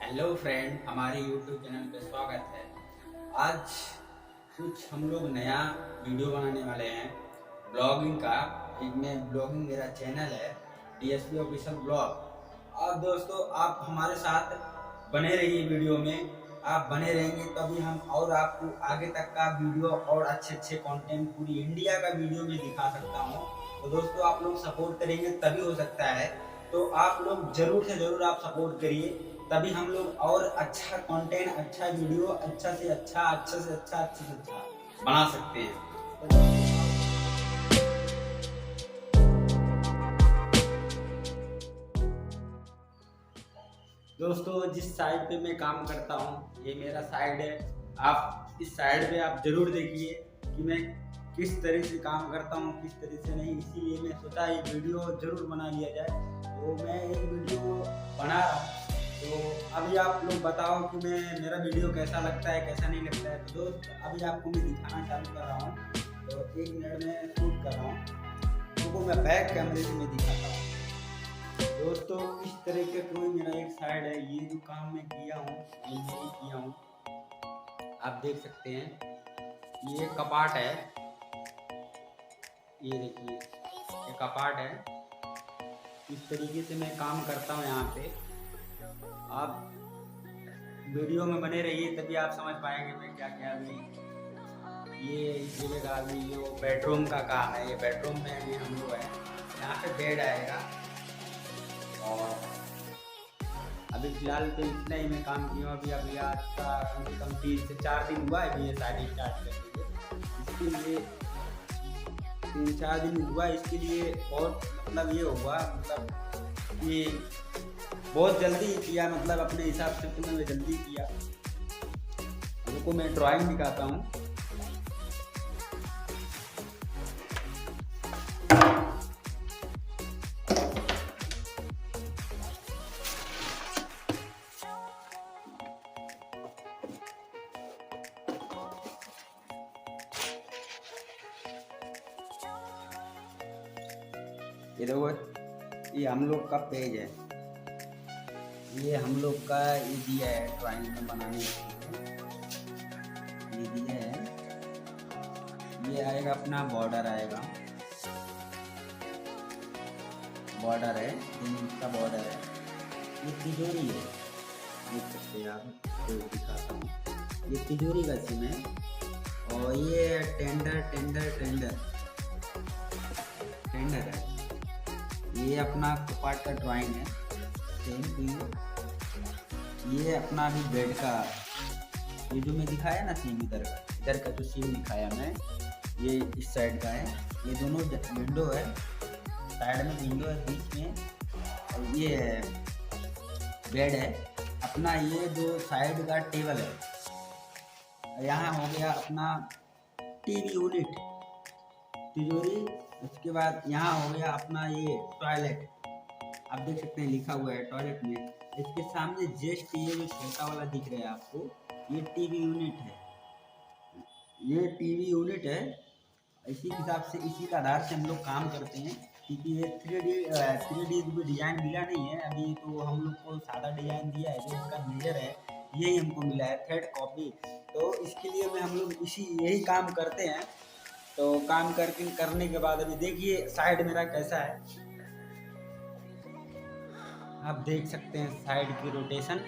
Hello friend, हमारे YouTube channel पे स्वागत है। आज कुछ हम लोग नया वीडियो बनाने वाले हैं ब्लॉगिंग का। ब्लॉगिंग मेरा चैनल है DSP ऑफिशियल ब्लॉग। और दोस्तों, आप हमारे साथ बने रहिए। वीडियो में आप बने रहेंगे तभी हम और आपको आगे तक का वीडियो और अच्छे कंटेंट पूरी इंडिया का वीडियो में दिखा सकता हूँ। तो दोस्तों, आप लोग सपोर्ट करेंगे तभी हो सकता है। तो आप लोग जरूर से जरूर आप सपोर्ट करिए, तभी हम लोग और अच्छा कंटेंट, अच्छा वीडियो, अच्छा से अच्छा बना सकते हैं। दोस्तों, जिस साइड पे मैं काम करता हूँ ये मेरा साइड है। आप इस साइड पे आप जरूर देखिए कि मैं किस तरह से काम करता हूँ, किस तरह से नहीं। इसीलिए मैं सोचा ये वीडियो जरूर बना लिया जाए। तो मैं एक वीडियो बना रहा हूँ। तो अभी आप लोग बताओ कि मेरा वीडियो कैसा लगता है, कैसा नहीं लगता है। तो दोस्त, अभी आपको मैं दिखाना चालू कर रहा हूँ। तो 1 मिनट में शूट कर रहा हूँ, तो मैं बैक कैमरे से मैं दिखाता हूँ। दोस्तों, इस तरह के कोई मेरा एक साइड है। ये जो काम मैं किया हूँ ये मैं किया हूँ, आप देख सकते हैं। ये कपाट है, ये देखिए ये कपाट है। इस तरीके से मैं काम करता हूँ यहाँ पे। आप वीडियो में बने रहिए तभी आप समझ पाएंगे मैं क्या क्या। अभी ये इस जगह का अभी जो बेडरूम का काम है, ये बेडरूम में अभी हम लोग हैं। यहाँ पे बेड आएगा। और अभी फिलहाल तो इतना ही मैं काम किया हूँ। अभी आज का कम से कम 3 से 4 दिन हुआ है अभी ये साइड स्टार्ट करके। इसके लिए 3-4 दिन हुआ। इसके लिए बहुत मतलब ये हुआ, मतलब ये बहुत जल्दी किया, मतलब अपने हिसाब से तो मैंने जल्दी किया। उनको मैं ड्राइंग दिखाता हूँ। ये देखो, ये हम लोग का पेज है। ये हम लोग का ये दिया है ड्राइंग में बनाने के लिए, ये दिया है। ये आएगा अपना बॉर्डर आएगा, बॉर्डर है, 3 इंच का बॉर्डर है। ये तिजोरी है, देख सकते हैं आप, तो दिखाता हूँ। ये तिजोरी का सीन है। और ये टेंडर है। ये अपना कपाट का ड्राइंग है। सेम ये अपना भी बेड का, ये जो मैं दिखाया ना सीन, इधर का जो सीन दिखाया मैं, ये इस साइड का है। ये दोनों विंडो है, साइड में विंडो है, बीच में। और ये है बेड है अपना। ये जो साइड का टेबल है। यहाँ हो गया अपना टीवी यूनिट, तिजोरी। उसके बाद यहाँ हो गया अपना ये टॉयलेट। आप देख सकते हैं लिखा हुआ है टॉयलेट में। इसके सामने जस्ट ये जो छोटा वाला दिख रहा है आपको, ये टीवी यूनिट है। ये टीवी यूनिट है। इसी हिसाब से, इसी के आधार से हम लोग काम करते हैं। क्योंकि ये 3D डिजाइन मिला नहीं है अभी, तो हम लोग को सादा डिजाइन दिया है। जो इसका मेजर है यही हमको मिला है, थर्ड कॉपी। तो इसके लिए में हम लोग यही काम करते हैं। तो काम करने के बाद अभी देखिए साइड मेरा कैसा है। आप देख सकते हैं साइड की रोटेशन।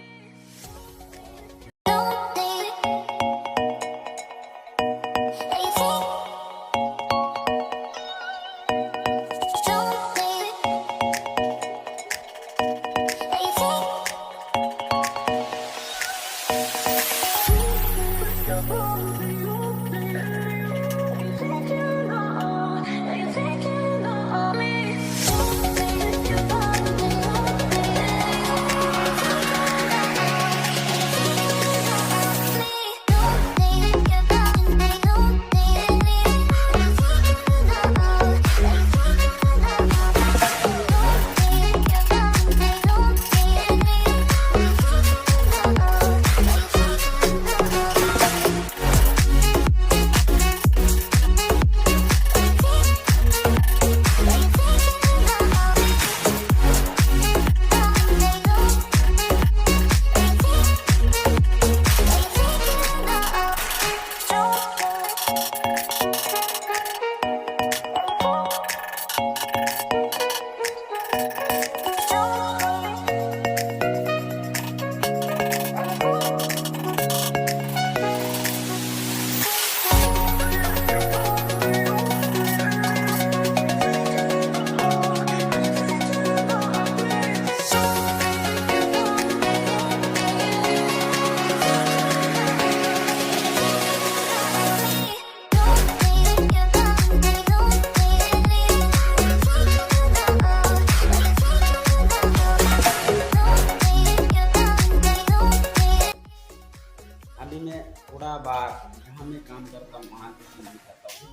मैं थोड़ा बाहर जहाँ मैं काम करता हूँ वहाँ की सीन दिखाता हूँ।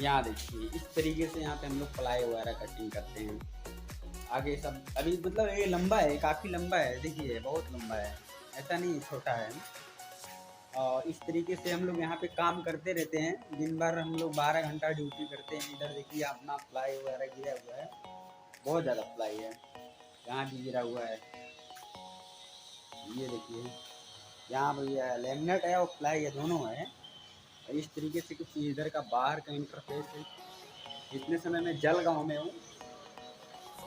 यहाँ देखिए इस तरीके से यहाँ पे हम लोग प्लाई वगैरह कटिंग करते हैं। आगे सब अभी मतलब ये लंबा है, काफ़ी लंबा है, देखिए बहुत लंबा है, ऐसा नहीं छोटा है। और इस तरीके से हम लोग यहाँ पे काम करते रहते हैं। दिन भर हम लोग 12 घंटा ड्यूटी करते हैं। इधर देखिए अपना प्लाई वगैरह गिरा हुआ है, बहुत ज़्यादा प्लाई है, यहाँ भी गिरा हुआ है। ये देखिए यहाँ पर लेमिनेट है और प्लाई है, दोनों है। इस तरीके से कुछ इधर का बाहर का इंटरफेस है। इतने समय मैं जलगांव में हूँ।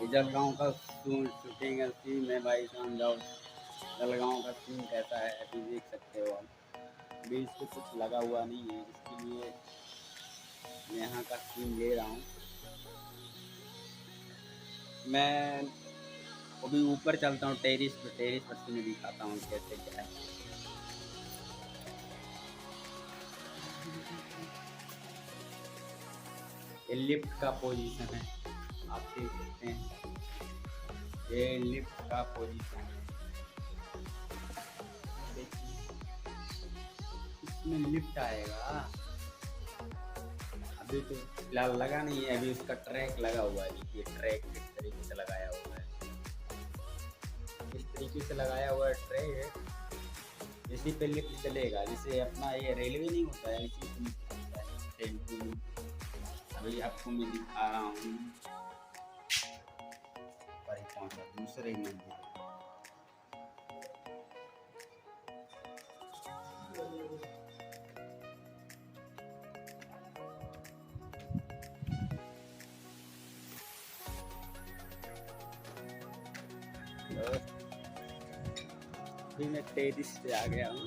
ये जलगांव का शूटिंग है, सीन है भाई साहब। जाओ जलगांव का सीन कैसा है अभी देख सकते हो आप। अभी इस पर कुछ लगा हुआ नहीं है, इसके लिए मैं यहाँ का सीन ले रहा हूँ। मैं अभी ऊपर चलता हूँ टेरिस पर सीन दिखाता हूँ कैसे क्या है। ये लिफ्ट का पोजीशन है, आप देख सकते हैं। ये लिफ्ट का पोजीशन है, देखिए इसमें लिफ्ट आएगा। अभी तो फिलहाल लगा नहीं है, अभी उसका ट्रैक लगा हुआ है। देखिए ट्रैक किस तरीके से लगाया हुआ है, इस तरीके से लगाया हुआ है ट्रैक। इसी पे लिफ्ट चलेगा, जैसे अपना ये रेलवे नहीं होता है, इसी पे लिफ्ट होता है टेम्पो। अभी आपको मैं दिखा रहा हूँ, पर ही पहुँचा दूसरे मंजिल। अभी मैं टेरिस पे आ गया हूँ।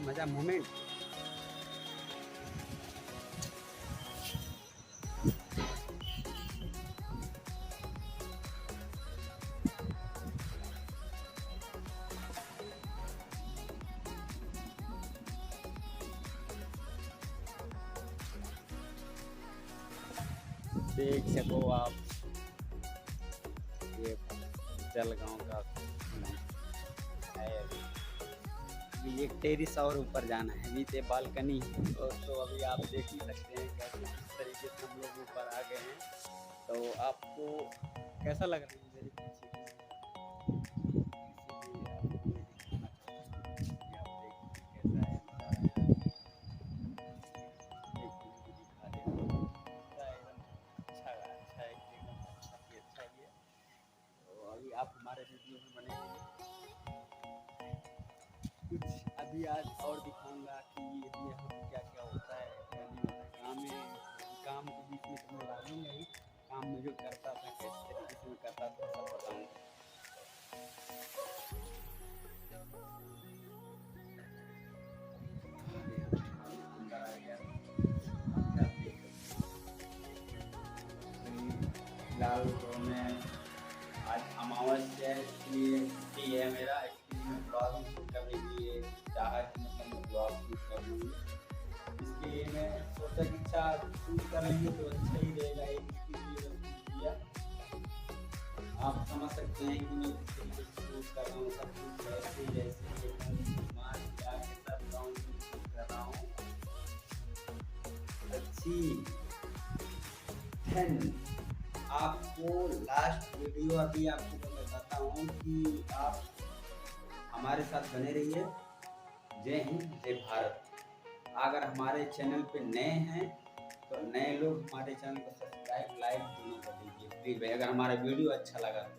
मजा मोमेंट। देख सको आप ये जलगांव का है। अभी एक टेरिस और ऊपर जाना है, अभी तो बालकनी तो अभी आप देख ही सकते हैं कैसे किस तरीके से हम लोग ऊपर आ गए हैं। तो आपको कैसा लग रहा है मेरे पीछे? आप हमारे वीडियो में बने रहिए। कुछ अभी आज और दिखाऊंगा कि ये यहाँ पे क्या क्या होता है, क्या नहीं होता है। काम के बीच में तुम्हें डालूंगा ही, काम में जो करता था कैसे तरीके से मैं करता था सब बताऊँगा। अंदर आ गया फिलहाल तो मैं आज अमावस्या है, इसलिए छुट्टी है मेरा, इसलिए मैं ब्लॉग शूट करने के लिए चाहा कि मतलब मैं ब्लॉग शूट कर लूँगी। इसके लिए मैं सोचा कि अच्छा शूट कर लेंगे तो अच्छा ही रहेगा, इसके लिए किया। आप समझ सकते हैं कि मैं किस तरीके से शूट कर रहा हूँ, सब कुछ जैसे जैसे शूट कर रहा हूँ। अच्छी आपको लास्ट वीडियो अभी आपको मैं बताता हूँ कि आप हमारे साथ बने रहिए। जय हिंद जय भारत। अगर हमारे चैनल पे नए हैं तो नए लोग हमारे चैनल को सब्सक्राइब लाइक दोनों कर दीजिए प्लीज़ भाई, अगर हमारा वीडियो अच्छा लगा तो।